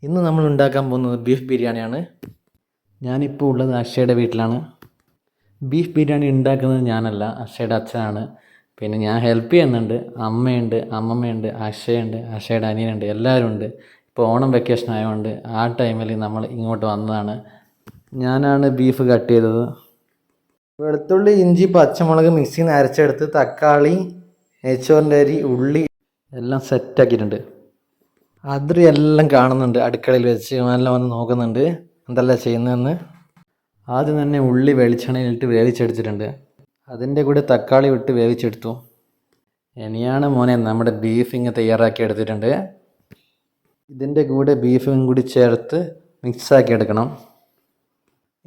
ഇന്ന് നമ്മൾ ഉണ്ടാക്കാൻ പോകുന്നത് ബീഫ് ബിരിയാണിയാണ്. ഞാനിപ്പോൾ ഉള്ളത് അക്ഷയുടെ വീട്ടിലാണ്. ബീഫ് ബിരിയാണി ഉണ്ടാക്കുന്നത് ഞാനല്ല, അക്ഷയുടെ അച്ഛനാണ്. പിന്നെ ഞാൻ ഹെൽപ്പ് ചെയ്യുന്നുണ്ട്. അമ്മയുണ്ട്, അമ്മമ്മയുണ്ട്, അക്ഷയുണ്ട്, അക്ഷയുടെ അനിയനുണ്ട്, എല്ലാവരും ഉണ്ട്. ഇപ്പോൾ ഓണം വെക്കേഷൻ ആയതുകൊണ്ട് ആ ടൈമിൽ നമ്മൾ ഇങ്ങോട്ട് വന്നതാണ്. ഞാനാണ് ബീഫ് കട്ട് ചെയ്തത്. വെളുത്തുള്ളി, ഇഞ്ചി, പച്ചമുളക് മിക്സിയിൽ നിന്ന് അരച്ചെടുത്ത് തക്കാളി, നെയ്ച്ചോറിൻ്റെ അരി, ഉള്ളി എല്ലാം സെറ്റാക്കിയിട്ടുണ്ട്. അതിരി എല്ലാം കാണുന്നുണ്ട്, അടുക്കളയിൽ വെച്ച് എല്ലാം വന്ന് നോക്കുന്നുണ്ട് എന്തെല്ലാം ചെയ്യുന്നതെന്ന്. ആദ്യം തന്നെ ഉള്ളി വെളിച്ചെണ്ണയിലിട്ട് വേവിച്ചെടുത്തിട്ടുണ്ട്. അതിൻ്റെ കൂടെ തക്കാളി വിട്ട് വേവിച്ചെടുത്തു. ഇനിയാണ് മോനെ നമ്മുടെ ബീഫ് തയ്യാറാക്കി എടുത്തിട്ടുണ്ട്. ഇതിൻ്റെ കൂടെ ബീഫും കൂടി ചേർത്ത് മിക്സാക്കി എടുക്കണം.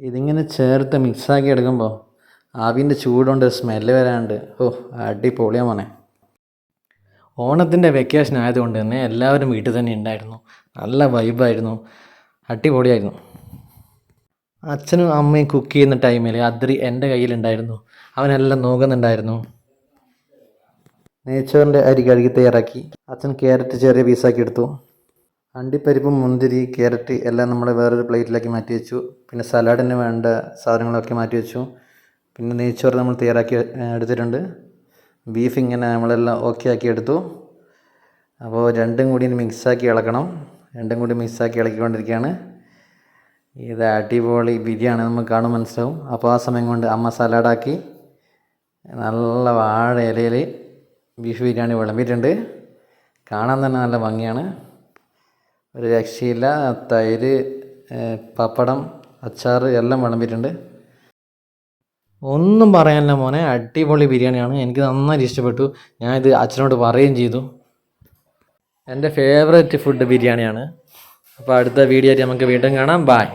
ഇതിങ്ങനെ ചേർത്ത് മിക്സാക്കി എടുക്കുമ്പോൾ ആവിൻ്റെ ചൂടുകൊണ്ട് സ്മെല്ല് വരാണ്ട് അടിപൊളിയാ മോനെ. ഓണത്തിൻ്റെ വെക്കേഷൻ ആയതുകൊണ്ട് തന്നെ എല്ലാവരും വീട്ടിൽ തന്നെ ഉണ്ടായിരുന്നു. നല്ല വൈബായിരുന്നു, അടിപൊളിയായിരുന്നു. അച്ഛനും അമ്മയും കുക്ക് ചെയ്യുന്ന ടൈമിൽ അതിരി എൻ്റെ കയ്യിലുണ്ടായിരുന്നു. അവനെല്ലാം നോക്കുന്നുണ്ടായിരുന്നു. നെയ്ച്ചോറിൻ്റെ അരി കഴുകി തയ്യാറാക്കി. അച്ഛൻ ക്യാരറ്റ് ചെറിയ പീസാക്കി എടുത്തു. അണ്ടിപ്പരിപ്പും മുന്തിരി ക്യാരറ്റ് എല്ലാം നമ്മൾ വേറൊരു പ്ലേറ്റിലാക്കി മാറ്റി വെച്ചു. പിന്നെ സലാഡിന് വേണ്ട സാധനങ്ങളൊക്കെ മാറ്റി വെച്ചു. പിന്നെ നെയ്ച്ചോറ് നമ്മൾ തയ്യാറാക്കി എടുത്തിട്ടുണ്ട്. ബീഫ് നമ്മളെല്ലാം ഓക്കെ ആക്കി എടുത്തു. അപ്പോൾ രണ്ടും കൂടി മിക്സാക്കി ഇളക്കണം. രണ്ടും കൂടി മിക്സാക്കി ഇളക്കിക്കൊണ്ടിരിക്കുകയാണ്. ഇത് അടിപൊളി ബിരിയാണി നമുക്ക് കാണും മനസ്സിലാവും. അപ്പോൾ ആ സമയം കൊണ്ട് അമ്മ സലാഡാക്കി നല്ല വാഴ ഇലയിൽ ബീഫ് ബിരിയാണി വിളമ്പിയിട്ടുണ്ട്. കാണാൻ തന്നെ നല്ല ഭംഗിയാണ്, ഒരു രക്ഷയില്ല. തൈര്, പപ്പടം, അച്ചാർ എല്ലാം വിളമ്പിയിട്ടുണ്ട്. ഒന്നും പറയാനില്ല മോനെ, അടിപൊളി ബിരിയാണിയാണ്. എനിക്ക് നന്നായിട്ട് ഇഷ്ടപ്പെട്ടു. ഞാനിത് അച്ഛനോട് പറയുകയും ചെയ്തു. എൻ്റെ ഫേവറേറ്റ് ഫുഡ് ബിരിയാണിയാണ്. അപ്പോൾ അടുത്ത വീഡിയോ ആയിട്ട് നമുക്ക് വീണ്ടും കാണാം. ബായ്.